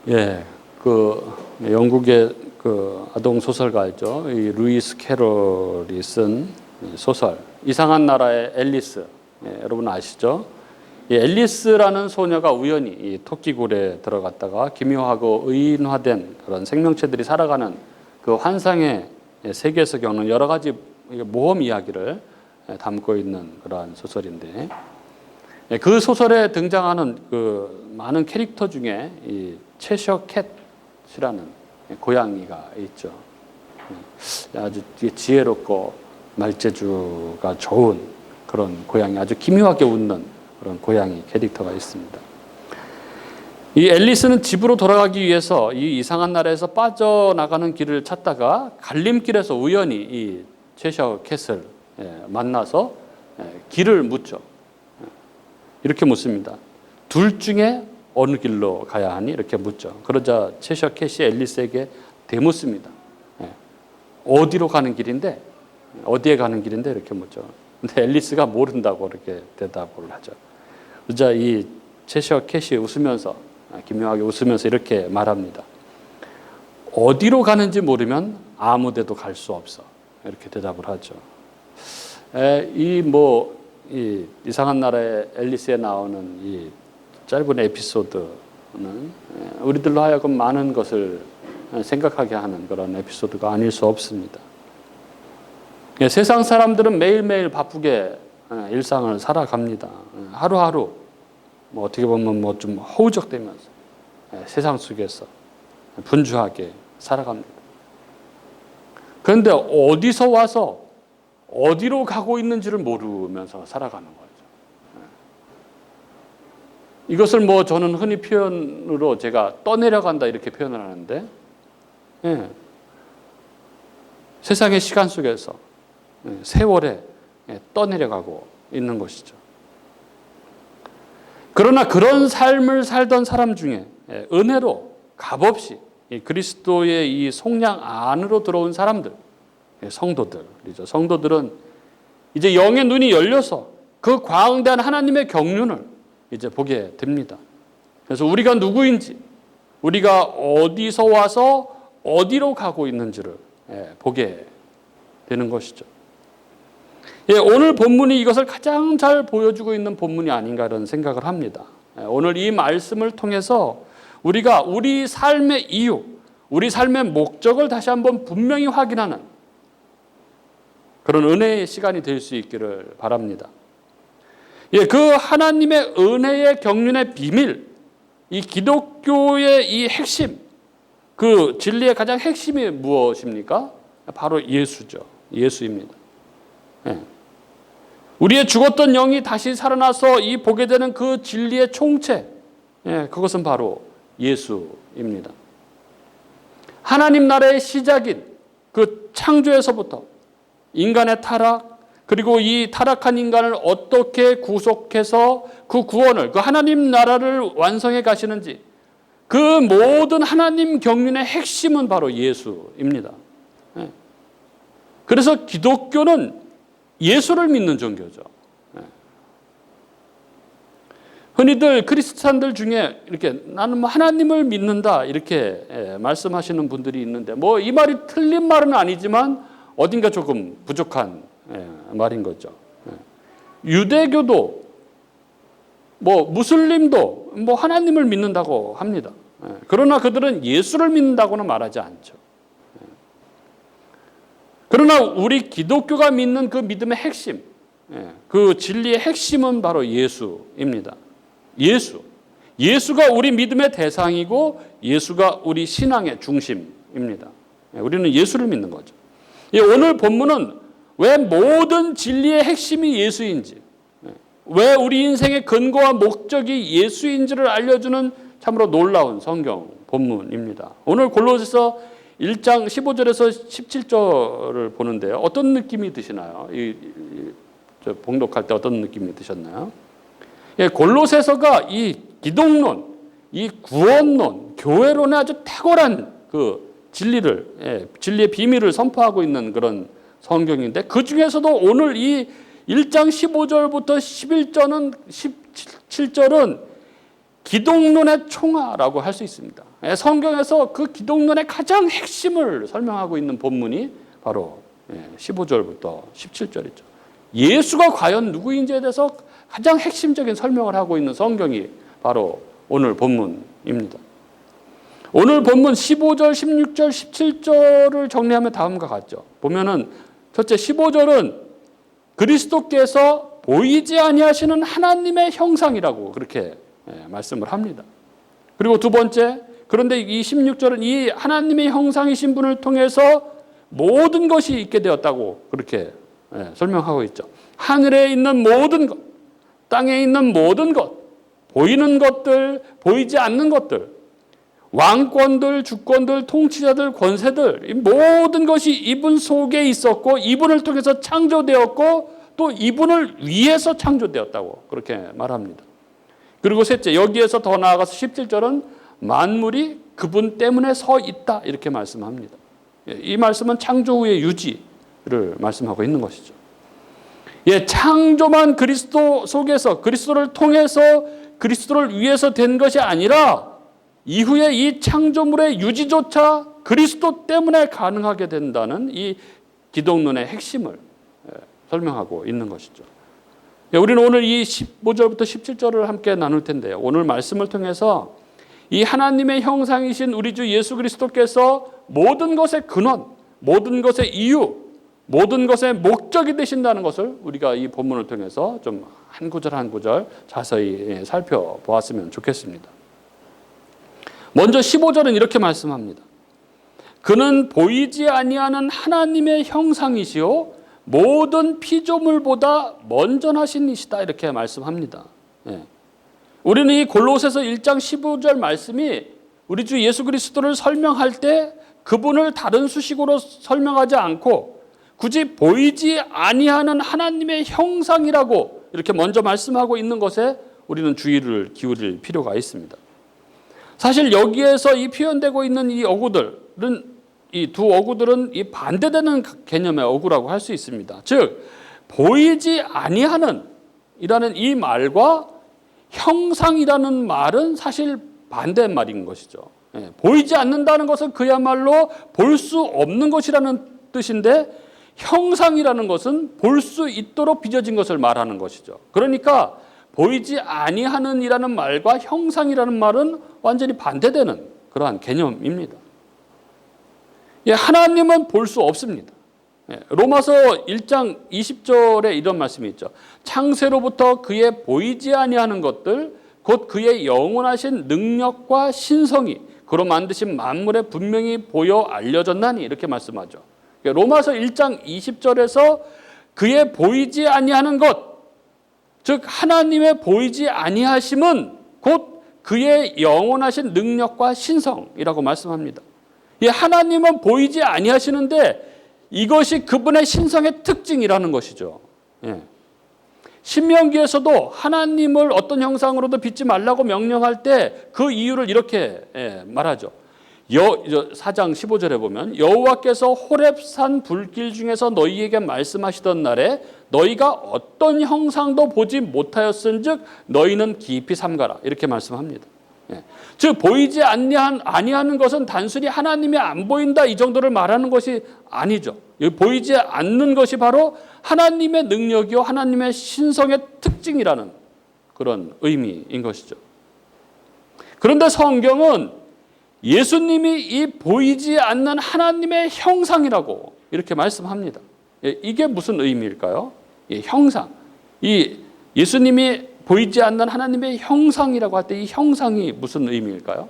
예, 영국의 아동 소설가죠. 이 루이스 캐럴이 쓴 소설 이상한 나라의 앨리스. 여러분 아시죠? 이 앨리스라는 소녀가 우연히 이 토끼굴에 들어갔다가 기묘하고 의인화된 그런 생명체들이 살아가는 그 환상의 세계에서 겪는 여러 가지 모험 이야기를 담고 있는 그러한 소설인데, 그 소설에 등장하는 그 많은 캐릭터 중에 이 체셔 캣이라는 고양이가 있죠. 아주 지혜롭고 말재주가 좋은 그런 고양이, 아주 기묘하게 웃는 그런 고양이 캐릭터가 있습니다. 이 앨리스는 집으로 돌아가기 위해서 이 이상한 나라에서 빠져나가는 길을 찾다가 갈림길에서 우연히 이 체셔 캣을 만나서 길을 묻죠. 이렇게 묻습니다. 둘 중에 어느 길로 가야 하니? 이렇게 묻죠. 그러자 체셔 캣이 앨리스에게 대묻습니다. 어디로 가는 길인데? 어디에 가는 길인데? 이렇게 묻죠. 근데 앨리스가 모른다고 이렇게 대답을 하죠. 그러자 이 체셔 캣이 웃으면서, 기묘하게 웃으면서 이렇게 말합니다. 어디로 가는지 모르면 아무 데도 갈 수 없어. 이렇게 대답을 하죠. 이 이상한 나라의 앨리스에 나오는 이 짧은 에피소드는 우리들로 하여금 많은 것을 생각하게 하는 그런 에피소드가 아닐 수 없습니다. 세상 사람들은 매일매일 바쁘게 일상을 살아갑니다. 하루하루 어떻게 보면 좀 허우적대면서 세상 속에서 분주하게 살아갑니다. 그런데 어디서 와서 어디로 가고 있는지를 모르면서 살아가는 거죠. 이것을 저는 흔히 표현으로 제가 떠내려간다 이렇게 표현을 하는데, 세상의 시간 속에서 세월에 떠내려가고 있는 것이죠. 그러나 그런 삶을 살던 사람 중에 은혜로 값없이 그리스도의 이 속량 안으로 들어온 사람들, 성도들이죠. 성도들은 이제 영의 눈이 열려서 그 광대한 하나님의 경륜을 이제 보게 됩니다. 그래서 우리가 누구인지, 우리가 어디서 와서 어디로 가고 있는지를 보게 되는 것이죠. 오늘 본문이 이것을 가장 잘 보여주고 있는 본문이 아닌가 이런 생각을 합니다. 오늘 이 말씀을 통해서 우리가 우리 삶의 이유, 우리 삶의 목적을 다시 한번 분명히 확인하는 그런 은혜의 시간이 될 수 있기를 바랍니다. 그 하나님의 은혜의 경륜의 비밀, 이 기독교의 이 핵심, 그 진리의 가장 핵심이 무엇입니까? 바로 예수죠. 예수입니다. 우리의 죽었던 영이 다시 살아나서 이 보게 되는 그 진리의 총체, 그것은 바로 예수입니다. 하나님 나라의 시작인 그 창조에서부터 인간의 타락, 그리고 이 타락한 인간을 어떻게 구속해서 그 구원을, 그 하나님 나라를 완성해 가시는지, 그 모든 하나님 경륜의 핵심은 바로 예수입니다. 그래서 기독교는 예수를 믿는 종교죠. 흔히들 크리스찬들 중에 이렇게 나는 하나님을 믿는다 이렇게 말씀하시는 분들이 있는데, 이 말이 틀린 말은 아니지만 어딘가 조금 부족한 말인 거죠. 유대교도 무슬림도 하나님을 믿는다고 합니다. 그러나 그들은 예수를 믿는다고는 말하지 않죠. 그러나 우리 기독교가 믿는 그 믿음의 핵심, 그 진리의 핵심은 바로 예수입니다. 예수가 우리 믿음의 대상이고 예수가 우리 신앙의 중심입니다. 우리는 예수를 믿는 거죠. 오늘 본문은 왜 모든 진리의 핵심이 예수인지, 왜 우리 인생의 근거와 목적이 예수인지를 알려주는 참으로 놀라운 성경 본문입니다. 오늘 골로새서 1장 15절에서 17절을 보는데요. 어떤 느낌이 드시나요? 봉독할 때 어떤 느낌이 드셨나요? 골로새서가 이 기독론, 이 구원론, 교회론의 아주 탁월한 그 진리의 비밀을 선포하고 있는 그런 성경인데, 그 중에서도 오늘 이 1장 15절부터 11절은 기독론의 총화라고 할 수 있습니다. 성경에서 그 기독론의 가장 핵심을 설명하고 있는 본문이 바로 15절부터 17절이죠. 예수가 과연 누구인지에 대해서 가장 핵심적인 설명을 하고 있는 성경이 바로 오늘 본문입니다. 오늘 본문 15절, 16절, 17절을 정리하면 다음과 같죠. 보면은 첫째 15절은 그리스도께서 보이지 아니하시는 하나님의 형상이라고 그렇게 말씀을 합니다. 그리고 두 번째, 그런데 이 16절은 이 하나님의 형상이신 분을 통해서 모든 것이 있게 되었다고 그렇게 설명하고 있죠. 하늘에 있는 모든 것, 땅에 있는 모든 것, 보이는 것들, 보이지 않는 것들, 왕권들, 주권들, 통치자들, 권세들, 이 모든 것이 이분 속에 있었고 이분을 통해서 창조되었고 또 이분을 위해서 창조되었다고 그렇게 말합니다. 그리고 셋째, 여기에서 더 나아가서 17절은 만물이 그분 때문에 서 있다 이렇게 말씀합니다. 이 말씀은 창조 후의 유지를 말씀하고 있는 것이죠. 창조만 그리스도 속에서 그리스도를 통해서 그리스도를 위해서 된 것이 아니라 이후에 이 창조물의 유지조차 그리스도 때문에 가능하게 된다는 이 기독론의 핵심을 설명하고 있는 것이죠. 우리는 오늘 이 15절부터 17절을 함께 나눌 텐데요. 오늘 말씀을 통해서 이 하나님의 형상이신 우리 주 예수 그리스도께서 모든 것의 근원, 모든 것의 이유, 모든 것의 목적이 되신다는 것을 우리가 이 본문을 통해서 좀 한 구절 한 구절 자세히 살펴보았으면 좋겠습니다. 먼저 15절은 이렇게 말씀합니다. 그는 보이지 아니하는 하나님의 형상이시요 모든 피조물보다 먼저하신 이시다 이렇게 말씀합니다. 우리는 이 골로새서 1장 15절 말씀이 우리 주 예수 그리스도를 설명할 때 그분을 다른 수식으로 설명하지 않고 굳이 보이지 아니하는 하나님의 형상이라고 이렇게 먼저 말씀하고 있는 것에 우리는 주의를 기울일 필요가 있습니다. 사실 여기에서 이 표현되고 있는 이 어구들은 이 두 어구들은 이 반대되는 개념의 어구라고 할 수 있습니다. 즉 보이지 아니하는 이라는 이 말과 형상이라는 말은 사실 반대말인 것이죠. 보이지 않는다는 것은 그야말로 볼 수 없는 것이라는 뜻인데 형상이라는 것은 볼 수 있도록 빚어진 것을 말하는 것이죠. 그러니까 보이지 아니하는 이라는 말과 형상이라는 말은 완전히 반대되는 그러한 개념입니다. 하나님은 볼 수 없습니다. 로마서 1장 20절에 이런 말씀이 있죠. 창세로부터 그의 보이지 아니하는 것들 곧 그의 영원하신 능력과 신성이 그로 만드신 만물에 분명히 보여 알려졌나니 이렇게 말씀하죠. 로마서 1장 20절에서 그의 보이지 아니하는 것, 즉 하나님의 보이지 아니하심은 곧 그의 영원하신 능력과 신성이라고 말씀합니다. 하나님은 보이지 아니하시는데 이것이 그분의 신성의 특징이라는 것이죠. 신명기에서도 하나님을 어떤 형상으로도 빚지 말라고 명령할 때 그 이유를 이렇게 말하죠. 4장 15절에 보면 여호와께서 호렙산 불길 중에서 너희에게 말씀하시던 날에 너희가 어떤 형상도 보지 못하였은즉 너희는 깊이 삼가라 이렇게 말씀합니다. 즉 보이지 아니하는 것은 단순히 하나님이 안 보인다 이 정도를 말하는 것이 아니죠. 보이지 않는 것이 바로 하나님의 능력이요 하나님의 신성의 특징이라는 그런 의미인 것이죠. 그런데 성경은 예수님이 이 보이지 않는 하나님의 형상이라고 이렇게 말씀합니다. 이게 무슨 의미일까요? 형상. 이 예수님이 보이지 않는 하나님의 형상이라고 할 때 이 형상이 무슨 의미일까요?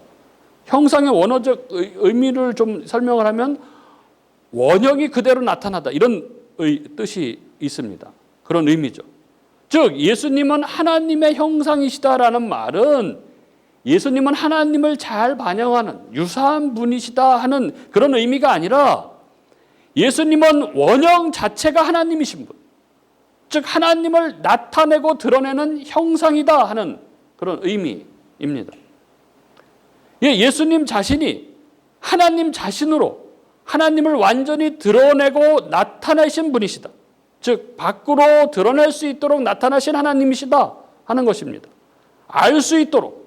형상의 원어적 의미를 좀 설명을 하면 원형이 그대로 나타나다 이런 뜻이 있습니다. 그런 의미죠. 즉 예수님은 하나님의 형상이시다라는 말은 예수님은 하나님을 잘 반영하는 유사한 분이시다 하는 그런 의미가 아니라 예수님은 원형 자체가 하나님이신 분, 즉 하나님을 나타내고 드러내는 형상이다 하는 그런 의미입니다. 예수님 자신이 하나님 자신으로 하나님을 완전히 드러내고 나타내신 분이시다. 즉 밖으로 드러낼 수 있도록 나타나신 하나님이시다 하는 것입니다. 알 수 있도록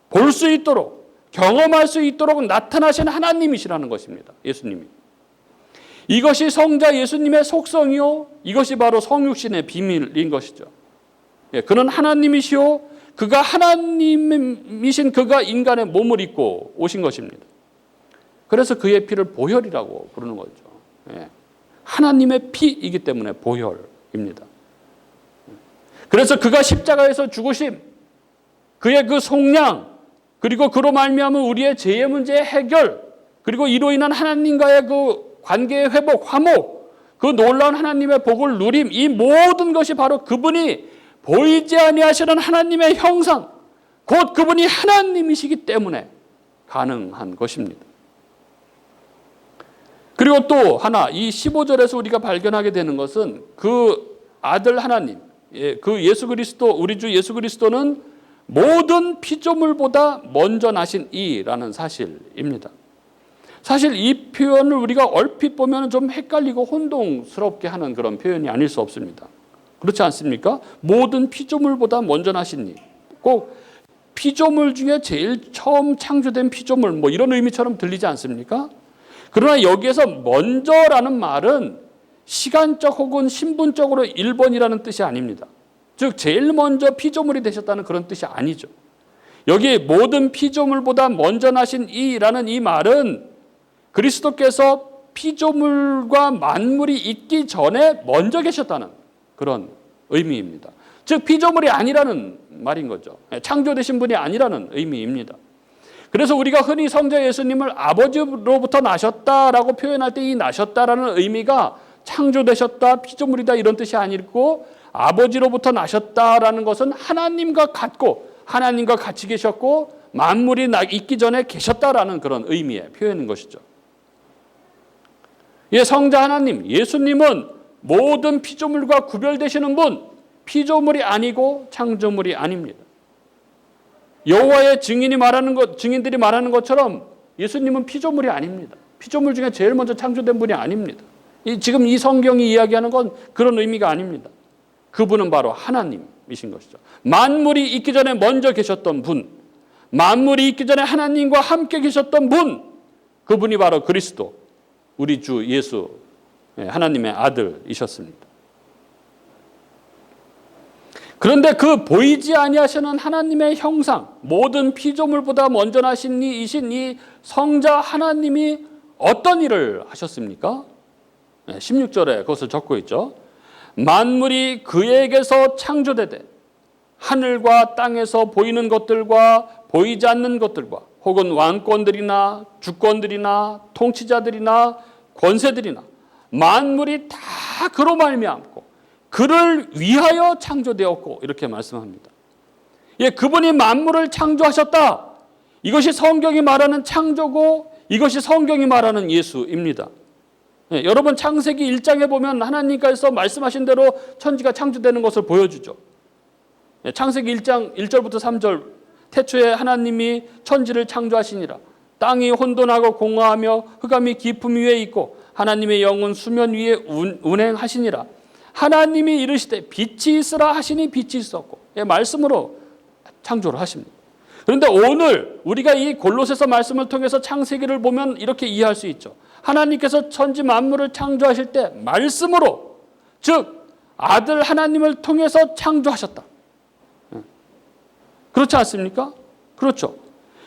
볼 수 있도록, 경험할 수 있도록 나타나신 하나님이시라는 것입니다. 예수님이. 이것이 성자 예수님의 속성이요, 이것이 바로 성육신의 비밀인 것이죠. 그는 하나님이시요, 그가 하나님이신 그가 인간의 몸을 입고 오신 것입니다. 그래서 그의 피를 보혈이라고 부르는 거죠. 하나님의 피이기 때문에 보혈입니다. 그래서 그가 십자가에서 죽으심, 그의 그 속량, 그리고 그로 말미암은 우리의 죄의 문제의 해결, 그리고 이로 인한 하나님과의 그 관계의 회복, 화목, 그 놀라운 하나님의 복을 누림, 이 모든 것이 바로 그분이 보이지 아니하시는 하나님의 형상, 곧 그분이 하나님이시기 때문에 가능한 것입니다. 그리고 또 하나, 이 15절에서 우리가 발견하게 되는 것은 그 아들 하나님, 그 예수 그리스도, 우리 주 예수 그리스도는 모든 피조물보다 먼저 나신 이라는 사실입니다. 사실 이 표현을 우리가 얼핏 보면 좀 헷갈리고 혼동스럽게 하는 그런 표현이 아닐 수 없습니다. 그렇지 않습니까? 모든 피조물보다 먼저 나신 이. 꼭 피조물 중에 제일 처음 창조된 피조물, 뭐 이런 의미처럼 들리지 않습니까? 그러나 여기에서 먼저라는 말은 시간적 혹은 신분적으로 1번이라는 뜻이 아닙니다. 즉 제일 먼저 피조물이 되셨다는 그런 뜻이 아니죠. 여기 모든 피조물보다 먼저 나신 이라는 이 말은 그리스도께서 피조물과 만물이 있기 전에 먼저 계셨다는 그런 의미입니다. 즉 피조물이 아니라는 말인 거죠. 창조되신 분이 아니라는 의미입니다. 그래서 우리가 흔히 성자 예수님을 아버지로부터 나셨다라고 표현할 때 이 나셨다라는 의미가 창조되셨다, 피조물이다 이런 뜻이 아니고 아버지로부터 나셨다라는 것은 하나님과 같고 하나님과 같이 계셨고 만물이 있기 전에 계셨다라는 그런 의미의 표현인 것이죠. 성자 하나님, 예수님은 모든 피조물과 구별되시는 분, 피조물이 아니고 창조물이 아닙니다. 여호와의 증인들이 말하는 것처럼 예수님은 피조물이 아닙니다. 피조물 중에 제일 먼저 창조된 분이 아닙니다. 지금 이 성경이 이야기하는 건 그런 의미가 아닙니다. 그분은 바로 하나님이신 것이죠. 만물이 있기 전에 먼저 계셨던 분, 만물이 있기 전에 하나님과 함께 계셨던 분, 그분이 바로 그리스도, 우리 주 예수, 하나님의 아들이셨습니다. 그런데 그 보이지 아니하시는 하나님의 형상, 모든 피조물보다 먼저 나신 이신 이 성자 하나님이 어떤 일을 하셨습니까? 16절에 그것을 적고 있죠. 만물이 그에게서 창조되되 하늘과 땅에서 보이는 것들과 보이지 않는 것들과 혹은 왕권들이나 주권들이나 통치자들이나 권세들이나 만물이 다 그로 말미암고 그를 위하여 창조되었고 이렇게 말씀합니다. 그분이 만물을 창조하셨다. 이것이 성경이 말하는 창조고 이것이 성경이 말하는 예수입니다. 여러분 창세기 1장에 보면 하나님께서 말씀하신 대로 천지가 창조되는 것을 보여주죠. 창세기 1장 1절부터 3절 태초에 하나님이 천지를 창조하시니라. 땅이 혼돈하고 공허하며 흑암이 깊음 위에 있고 하나님의 영은 수면 위에 운행하시니라. 하나님이 이르시되 빛이 있으라 하시니 빛이 있었고 말씀으로 창조를 하십니다. 그런데 오늘 우리가 이 골로새서 말씀을 통해서 창세기를 보면 이렇게 이해할 수 있죠. 하나님께서 천지 만물을 창조하실 때 말씀으로, 즉 아들 하나님을 통해서 창조하셨다. 그렇지 않습니까? 그렇죠.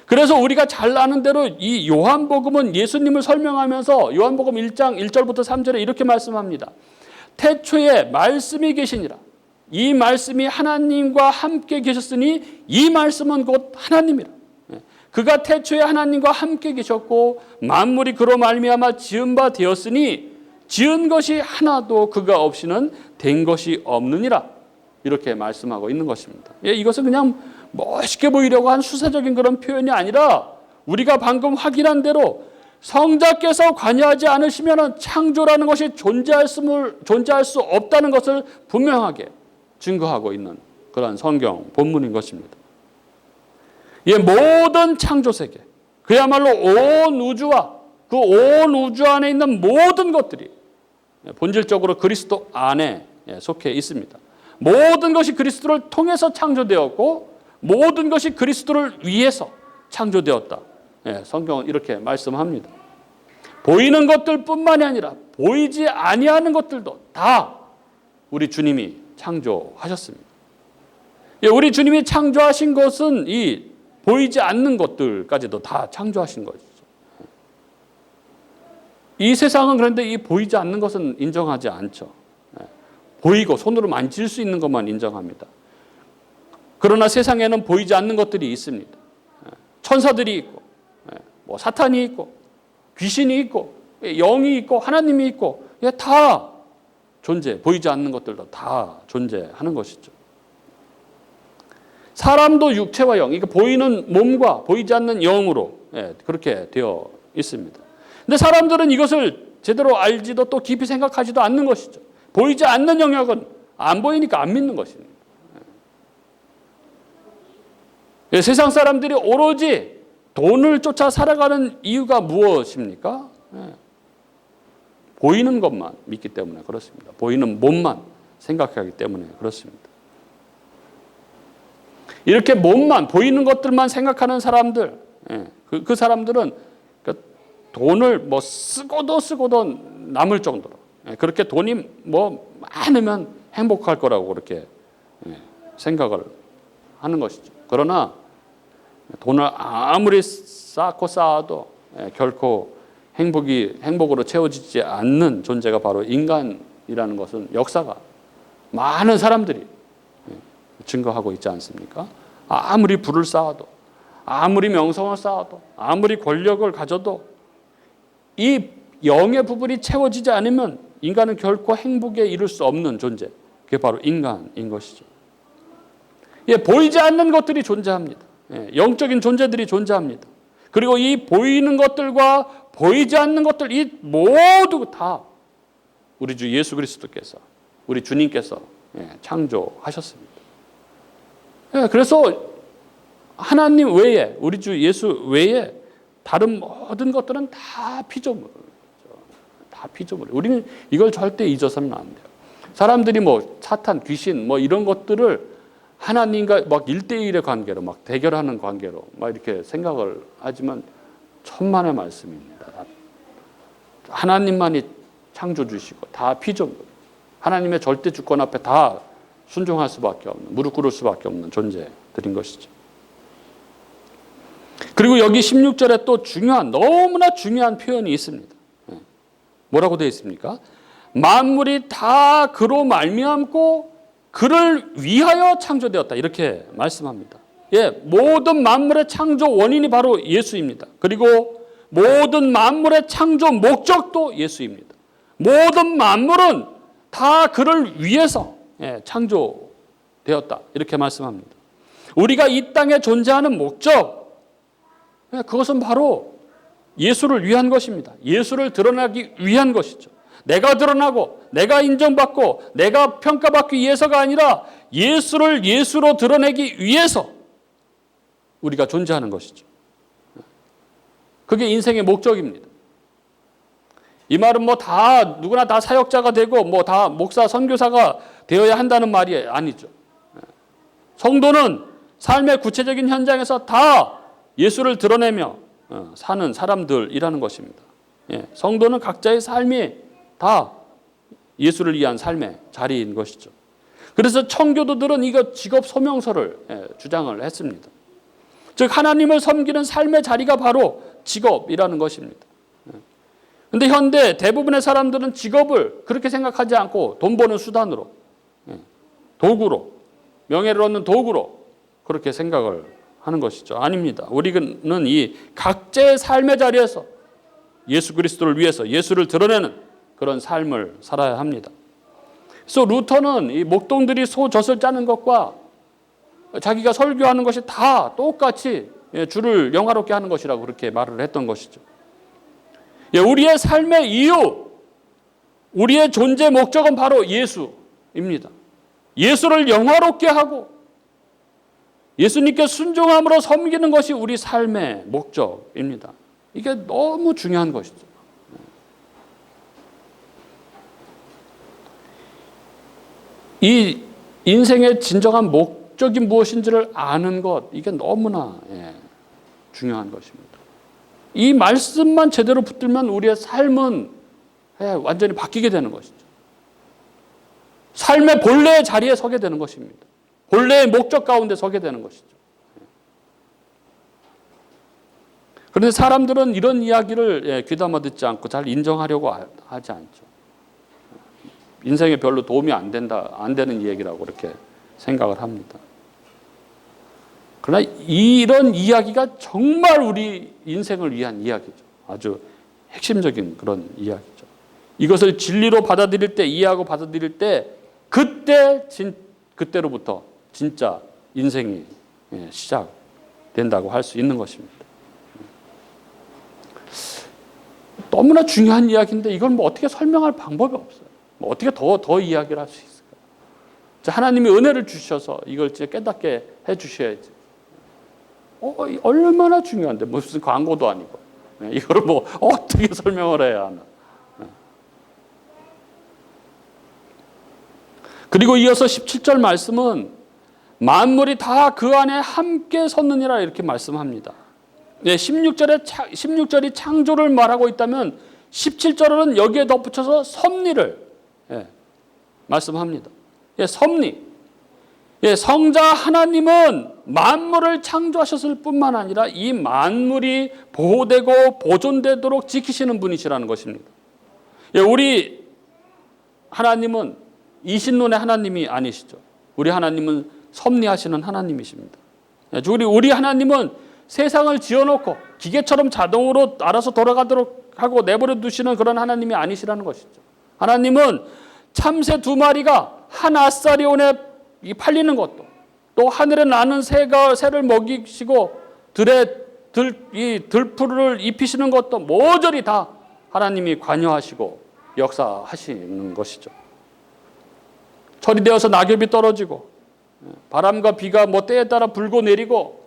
그래서 우리가 잘 아는 대로 이 요한복음은 예수님을 설명하면서 요한복음 1장 1절부터 3절에 이렇게 말씀합니다. 태초에 말씀이 계시니라. 이 말씀이 하나님과 함께 계셨으니 이 말씀은 곧 하나님이라. 그가 태초에 하나님과 함께 계셨고 만물이 그로 말미암아 지은 바 되었으니 지은 것이 하나도 그가 없이는 된 것이 없느니라. 이렇게 말씀하고 있는 것입니다. 이것은 그냥 멋있게 보이려고 한 수사적인 그런 표현이 아니라 우리가 방금 확인한 대로 성자께서 관여하지 않으시면 창조라는 것이 존재할 수 없다는 것을 분명하게 증거하고 있는 그런 성경 본문인 것입니다. 모든 창조 세계, 그야말로 온 우주와 그 온 우주 안에 있는 모든 것들이 본질적으로 그리스도 안에 속해 있습니다. 모든 것이 그리스도를 통해서 창조되었고 모든 것이 그리스도를 위해서 창조되었다. 성경은 이렇게 말씀합니다. 보이는 것들뿐만이 아니라 보이지 아니하는 것들도 다 우리 주님이 창조하셨습니다. 우리 주님이 창조하신 것은 이 보이지 않는 것들까지도 다 창조하신 것이죠. 이 세상은 그런데 이 보이지 않는 것은 인정하지 않죠. 보이고 손으로 만질 수 있는 것만 인정합니다. 그러나 세상에는 보이지 않는 것들이 있습니다. 천사들이 있고, 뭐 사탄이 있고, 귀신이 있고, 영이 있고, 하나님이 있고, 다 보이지 않는 것들도 다 존재하는 것이죠. 사람도 육체와 영, 그러니까 보이는 몸과 보이지 않는 영으로 그렇게 되어 있습니다. 근데 사람들은 이것을 제대로 알지도 또 깊이 생각하지도 않는 것이죠. 보이지 않는 영역은 안 보이니까 안 믿는 것입니다. 세상 사람들이 오로지 돈을 쫓아 살아가는 이유가 무엇입니까? 보이는 것만 믿기 때문에 그렇습니다. 보이는 몸만 생각하기 때문에 그렇습니다. 이렇게 몸만, 보이는 것들만 생각하는 사람들, 그 사람들은 돈을 뭐 쓰고도 남을 정도로, 그렇게 돈이 뭐 많으면 행복할 거라고 그렇게 생각을 하는 것이죠. 그러나 돈을 아무리 쌓아도 결코 행복으로 채워지지 않는 존재가 바로 인간이라는 것은 역사가 많은 사람들이 증거하고 있지 않습니까? 아무리 부를 쌓아도, 아무리 명성을 쌓아도, 아무리 권력을 가져도 이 영의 부분이 채워지지 않으면 인간은 결코 행복에 이를 수 없는 존재, 그게 바로 인간인 것이죠. 보이지 않는 것들이 존재합니다. 영적인 존재들이 존재합니다. 그리고 이 보이는 것들과 보이지 않는 것들, 이 모두 다 우리 주 예수 그리스도께서, 우리 주님께서 창조하셨습니다. 그래서 하나님 외에, 우리 주 예수 외에 다른 모든 것들은 다 피조물이죠. 다 피조물. 우리는 이걸 절대 잊어서는 안 돼요. 사람들이 뭐 사탄, 귀신 뭐 이런 것들을 하나님과 막 1대1의 관계로 막 대결하는 관계로 막 이렇게 생각을 하지만 천만의 말씀입니다. 하나님만이 창조주시고 다 피조물. 하나님의 절대 주권 앞에 다 순종할 수밖에 없는, 무릎 꿇을 수밖에 없는 존재들인 것이죠. 그리고 여기 16절에 또 너무나 중요한 표현이 있습니다. 뭐라고 되어 있습니까? 만물이 다 그로 말미암고 그를 위하여 창조되었다. 이렇게 말씀합니다. 모든 만물의 창조 원인이 바로 예수입니다. 그리고 모든 만물의 창조 목적도 예수입니다. 모든 만물은 다 그를 위해서 창조되었다. 이렇게 말씀합니다. 우리가 이 땅에 존재하는 목적, 그것은 바로 예수를 위한 것입니다. 예수를 드러나기 위한 것이죠. 내가 드러나고 내가 인정받고 내가 평가받기 위해서가 아니라 예수를 예수로 드러내기 위해서 우리가 존재하는 것이죠. 그게 인생의 목적입니다. 이 말은 뭐 누구나 다 사역자가 되고 뭐 다 목사, 선교사가 되어야 한다는 말이 아니죠. 성도는 삶의 구체적인 현장에서 다 예수를 드러내며 사는 사람들이라는 것입니다. 성도는 각자의 삶이 다 예수를 위한 삶의 자리인 것이죠. 그래서 청교도들은 이거 직업 소명서를 주장을 했습니다. 즉 하나님을 섬기는 삶의 자리가 바로 직업이라는 것입니다. 그런데 현대 대부분의 사람들은 직업을 그렇게 생각하지 않고 돈 버는 수단으로, 도구로, 명예를 얻는 도구로 그렇게 생각을 하는 것이죠. 아닙니다. 우리는 이 각자의 삶의 자리에서 예수 그리스도를 위해서 예수를 드러내는 그런 삶을 살아야 합니다. 그래서 루터는 이 목동들이 소젖을 짜는 것과 자기가 설교하는 것이 다 똑같이 주를 영화롭게 하는 것이라고 그렇게 말을 했던 것이죠. 우리의 삶의 이유, 우리의 존재 목적은 바로 예수입니다. 예수를 영화롭게 하고 예수님께 순종함으로 섬기는 것이 우리 삶의 목적입니다. 이게 너무 중요한 것이죠. 이 인생의 진정한 목적이 무엇인지를 아는 것, 이게 너무나 중요한 것입니다. 이 말씀만 제대로 붙들면 우리의 삶은 완전히 바뀌게 되는 것이죠. 삶의 본래의 자리에 서게 되는 것입니다. 본래의 목적 가운데 서게 되는 것이죠. 그런데 사람들은 이런 이야기를 귀담아 듣지 않고 잘 인정하려고 하지 않죠. 인생에 별로 도움이 안 되는 얘기라고 그렇게 생각을 합니다. 그러나 이런 이야기가 정말 우리 인생을 위한 이야기죠. 아주 핵심적인 그런 이야기죠. 이것을 진리로 받아들일 때, 이해하고 받아들일 때 그때로부터 진짜 인생이 시작된다고 할 수 있는 것입니다. 너무나 중요한 이야기인데 이걸 뭐 어떻게 설명할 방법이 없어요. 뭐 어떻게 더 이야기를 할 수 있을까요? 하나님이 은혜를 주셔서 이걸 깨닫게 해 주셔야지. 얼마나 중요한데 무슨 광고도 아니고 이거를 뭐 어떻게 설명을 해야 하나. 그리고 이어서 17절 말씀은 만물이 다 그 안에 함께 섰느니라 이렇게 말씀합니다. 16절이 창조를 말하고 있다면 17절은 여기에 덧붙여서 섭리를 말씀합니다. 섭리. 성자 하나님은 만물을 창조하셨을 뿐만 아니라 이 만물이 보호되고 보존되도록 지키시는 분이시라는 것입니다. 우리 하나님은 이신론의 하나님이 아니시죠. 우리 하나님은 섭리하시는 하나님이십니다. 우리 하나님은 세상을 지어놓고 기계처럼 자동으로 알아서 돌아가도록 하고 내버려 두시는 그런 하나님이 아니시라는 것이죠. 하나님은 참새 2마리가 한 아사리온에 팔리는 것도, 또 하늘에 나는 새를 먹이시고 들풀을 입히시는 것도 모조리 다 하나님이 관여하시고 역사하시는 것이죠. 철이 되어서 낙엽이 떨어지고 바람과 비가 때에 따라 불고 내리고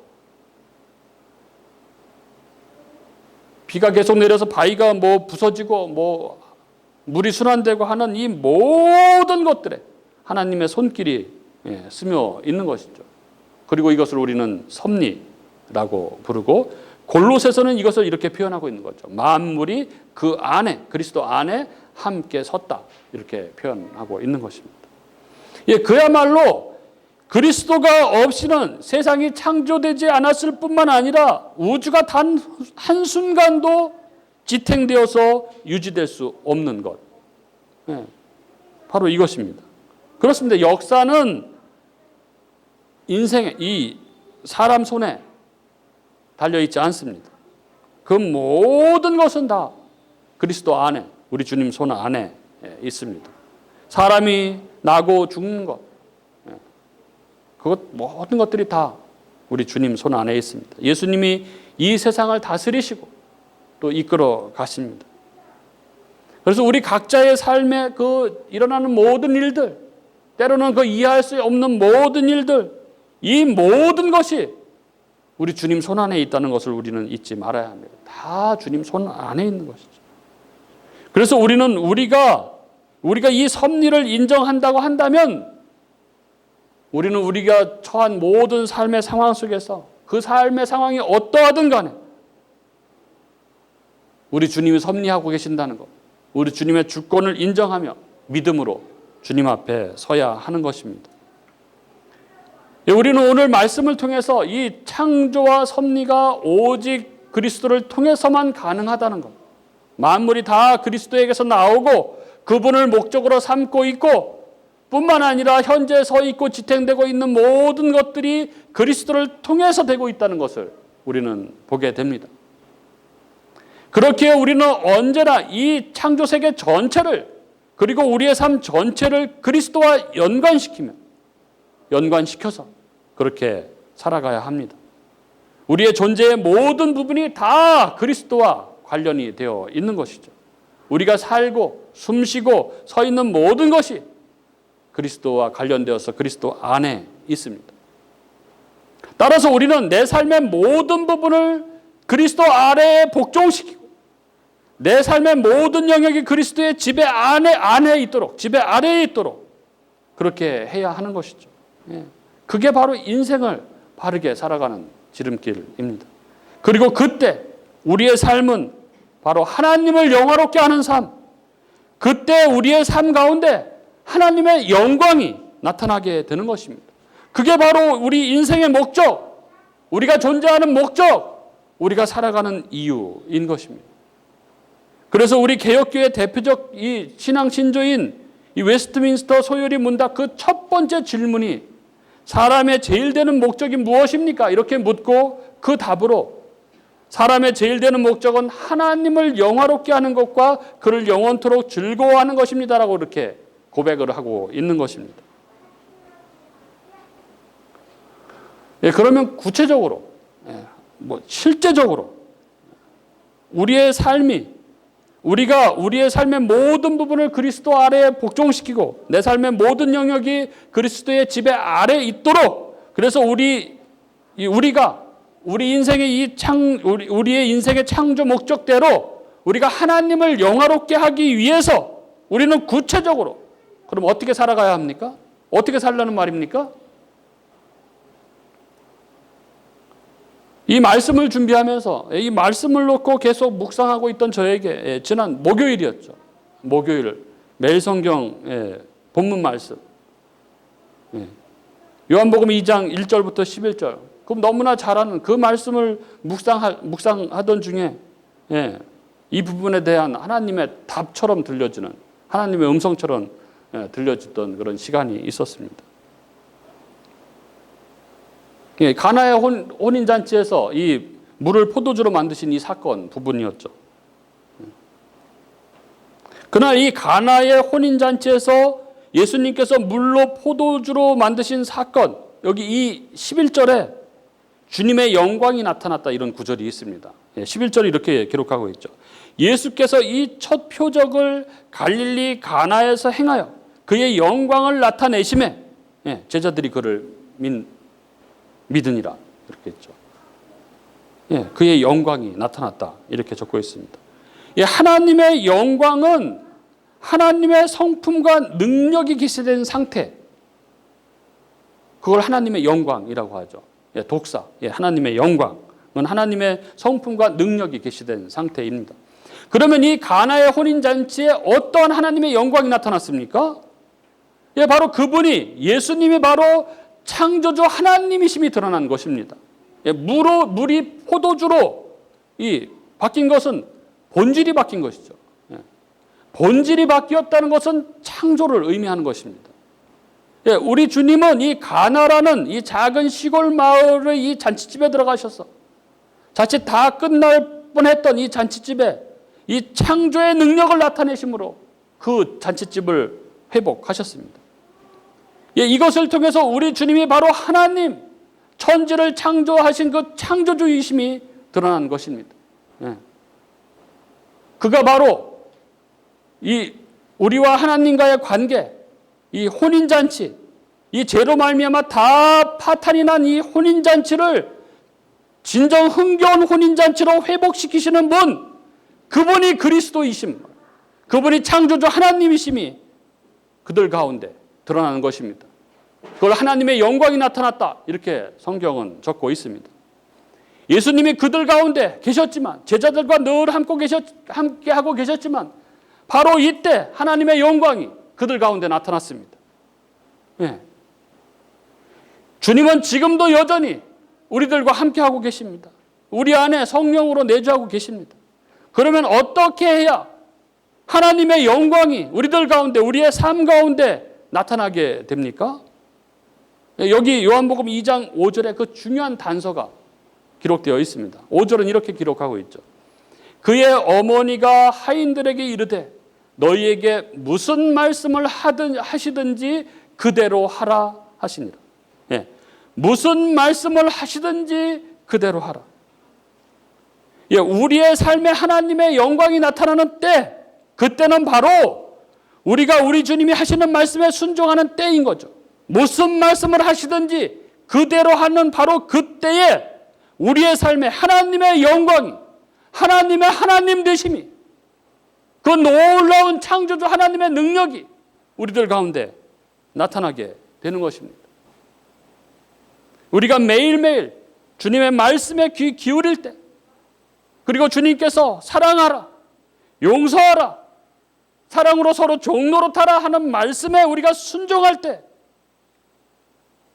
비가 계속 내려서 바위가 부서지고 물이 순환되고 하는 이 모든 것들에 하나님의 손길이 스며 있는 것이죠. 그리고 이것을 우리는 섭리라고 부르고 골로새서는 이것을 이렇게 표현하고 있는 거죠. 만물이 그 안에, 그리스도 안에 함께 섰다 이렇게 표현하고 있는 것입니다. 그야말로 그리스도가 없이는 세상이 창조되지 않았을 뿐만 아니라 우주가 단 한순간도 지탱되어서 유지될 수 없는 것. 바로 이것입니다. 그렇습니다. 역사는 인생의 이 사람 손에 달려있지 않습니다. 그 모든 것은 다 그리스도 안에, 우리 주님 손 안에 있습니다. 사람이 나고 죽는 것, 모든 것들이 다 우리 주님 손 안에 있습니다. 예수님이 이 세상을 다스리시고 또 이끌어 가십니다. 그래서 우리 각자의 삶에 일어나는 모든 일들, 때로는 이해할 수 없는 모든 일들, 이 모든 것이 우리 주님 손 안에 있다는 것을 우리는 잊지 말아야 합니다. 다 주님 손 안에 있는 것이죠. 그래서 우리가 이 섭리를 인정한다고 한다면 우리는 우리가 처한 모든 삶의 상황 속에서 그 삶의 상황이 어떠하든 간에 우리 주님이 섭리하고 계신다는 것, 우리 주님의 주권을 인정하며 믿음으로 주님 앞에 서야 하는 것입니다. 우리는 오늘 말씀을 통해서 이 창조와 섭리가 오직 그리스도를 통해서만 가능하다는 것, 만물이 다 그리스도에게서 나오고 그분을 목적으로 삼고 있고 뿐만 아니라 현재 서 있고 지탱되고 있는 모든 것들이 그리스도를 통해서 되고 있다는 것을 우리는 보게 됩니다. 그렇기에 우리는 언제나 이 창조세계 전체를 그리고 우리의 삶 전체를 그리스도와 연관시켜서 그렇게 살아가야 합니다. 우리의 존재의 모든 부분이 다 그리스도와 관련이 되어 있는 것이죠. 우리가 살고 숨쉬고 서 있는 모든 것이 그리스도와 관련되어서 그리스도 안에 있습니다. 따라서 우리는 내 삶의 모든 부분을 그리스도 아래에 복종시키고 내 삶의 모든 영역이 그리스도의 지배 안에 있도록, 지배 아래에 있도록 그렇게 해야 하는 것이죠. 그게 바로 인생을 바르게 살아가는 지름길입니다. 그리고 그때 우리의 삶은 바로 하나님을 영화롭게 하는 삶, 그때 우리의 삶 가운데 하나님의 영광이 나타나게 되는 것입니다. 그게 바로 우리 인생의 목적, 우리가 존재하는 목적, 우리가 살아가는 이유인 것입니다. 그래서 우리 개혁교회 대표적 이 신앙 신조인 이 웨스트민스터 소요리 문답 그 첫 번째 질문이 사람의 제일 되는 목적이 무엇입니까? 이렇게 묻고 그 답으로 사람의 제일 되는 목적은 하나님을 영화롭게 하는 것과 그를 영원토록 즐거워하는 것입니다라고 이렇게 고백을 하고 있는 것입니다. 예, 그러면 구체적으로, 실제적으로 우리의 삶이 우리가 우리의 삶의 모든 부분을 그리스도 아래에 복종시키고 내 삶의 모든 영역이 그리스도의 지배 아래에 있도록 그래서 우리가 우리 인생의 우리의 인생의 창조 목적대로 우리가 하나님을 영화롭게 하기 위해서 우리는 구체적으로 그럼 어떻게 살아가야 합니까? 어떻게 살라는 말입니까? 이 말씀을 준비하면서 이 말씀을 놓고 계속 묵상하고 있던 저에게 지난 목요일이었죠. 목요일 매일 성경 본문 말씀 요한복음 2장 1절부터 11절 그럼 너무나 잘 아는 그 말씀을 묵상하던 중에 이 부분에 대한 하나님의 답처럼 들려지는 하나님의 음성처럼 들려지던 그런 시간이 있었습니다. 가나의 혼인잔치에서 이 물을 포도주로 만드신 이 사건 부분이었죠. 그날 이 가나의 혼인잔치에서 예수님께서 물로 포도주로 만드신 사건, 여기 이 11절에 주님의 영광이 나타났다 이런 구절이 있습니다. 11절이 이렇게 기록하고 있죠. 예수께서 이 첫 표적을 갈릴리 가나에서 행하여 그의 영광을 나타내심에 제자들이 그를 믿으니라 이렇게 했죠. 그의 영광이 나타났다 이렇게 적고 있습니다. 하나님의 영광은 하나님의 성품과 능력이 계시된 상태, 그걸 하나님의 영광이라고 하죠. 독사, 하나님의 영광은 하나님의 성품과 능력이 계시된 상태입니다. 그러면 이 가나의 혼인잔치에 어떤 하나님의 영광이 나타났습니까? 바로 그분이 예수님이 바로 창조주 하나님이심이 드러난 것입니다. 물이 포도주로 바뀐 것은 본질이 바뀐 것이죠. 본질이 바뀌었다는 것은 창조를 의미하는 것입니다. 우리 주님은 이 가나라는 이 작은 시골 마을의 이 잔치집에 들어가셔서 자칫 다 끝날 뻔했던 이 잔치집에 이 창조의 능력을 나타내심으로 그 잔치집을 회복하셨습니다. 이것을 통해서 우리 주님이 바로 하나님, 천지를 창조하신 그 창조주이심이 드러난 것입니다. 그가 바로 이 우리와 하나님과의 관계, 이 혼인잔치, 이 죄로 말미암아 다 파탄이 난 이 혼인잔치를 진정 흥겨운 혼인잔치로 회복시키시는 분, 그분이 그리스도이심, 그분이 창조주 하나님이심이 그들 가운데 드러나는 것입니다. 그걸 하나님의 영광이 나타났다 이렇게 성경은 적고 있습니다. 예수님이 그들 가운데 계셨지만 제자들과 늘 함께하고 계셨지만 바로 이때 하나님의 영광이 그들 가운데 나타났습니다. 주님은 지금도 여전히 우리들과 함께하고 계십니다. 우리 안에 성령으로 내주하고 계십니다. 그러면 어떻게 해야 하나님의 영광이 우리들 가운데 우리의 삶 가운데 나타나게 됩니까? 여기 요한복음 2장 5절에 그 중요한 단서가 기록되어 있습니다. 5절은 이렇게 기록하고 있죠. 그의 어머니가 하인들에게 이르되 너희에게 무슨 말씀을 하시든지 그대로 하라 하시니라. 무슨 말씀을 하시든지 그대로 하라. 우리의 삶에 하나님의 영광이 나타나는 때, 그때는 바로 우리가 우리 주님이 하시는 말씀에 순종하는 때인 거죠. 무슨 말씀을 하시든지 그대로 하는 바로 그때에 우리의 삶에 하나님의 영광이, 하나님의 하나님 되심이, 그 놀라운 창조주 하나님의 능력이 우리들 가운데 나타나게 되는 것입니다. 우리가 매일매일 주님의 말씀에 귀 기울일 때, 그리고 주님께서 사랑하라, 용서하라, 사랑으로 서로 종노릇하라 하는 말씀에 우리가 순종할 때,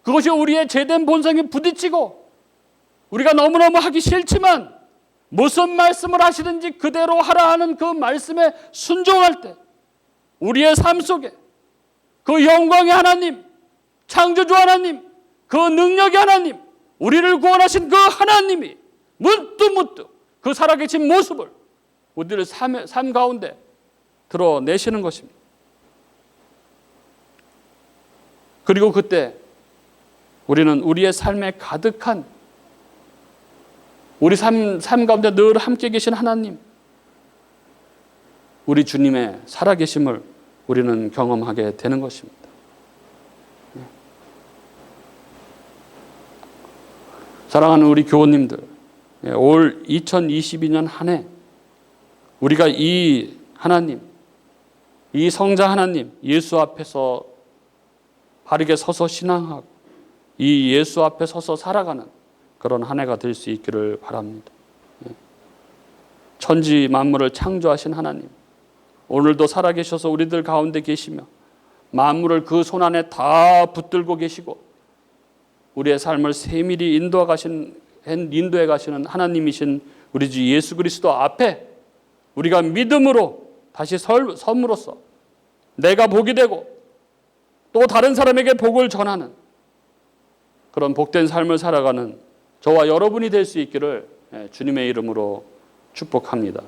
그것이 우리의 죄된 본성에 부딪히고 우리가 너무너무 하기 싫지만 무슨 말씀을 하시든지 그대로 하라 하는 그 말씀에 순종할 때, 우리의 삶 속에 그 영광의 하나님, 창조주 하나님, 그 능력의 하나님, 우리를 구원하신 그 하나님이 문득문득 그 살아계신 모습을 우리들 삶 가운데 드러내시는 것입니다. 그리고 그때 우리는 우리의 삶에 가득한, 우리 삶 가운데 늘 함께 계신 하나님, 우리 주님의 살아계심을 우리는 경험하게 되는 것입니다. 사랑하는 우리 교우님들, 올 2022년 한 해 우리가 이 하나님, 이 성자 하나님 예수 앞에서 바르게 서서 신앙하고 이 예수 앞에 서서 살아가는 그런 한 해가 될 수 있기를 바랍니다. 천지 만물을 창조하신 하나님, 오늘도 살아계셔서 우리들 가운데 계시며 만물을 그 손 안에 다 붙들고 계시고 우리의 삶을 세밀히 인도해 가시는 하나님이신 우리 주 예수 그리스도 앞에 우리가 믿음으로 다시 섬으로써 내가 복이 되고 또 다른 사람에게 복을 전하는 그런 복된 삶을 살아가는 저와 여러분이 될 수 있기를 주님의 이름으로 축복합니다.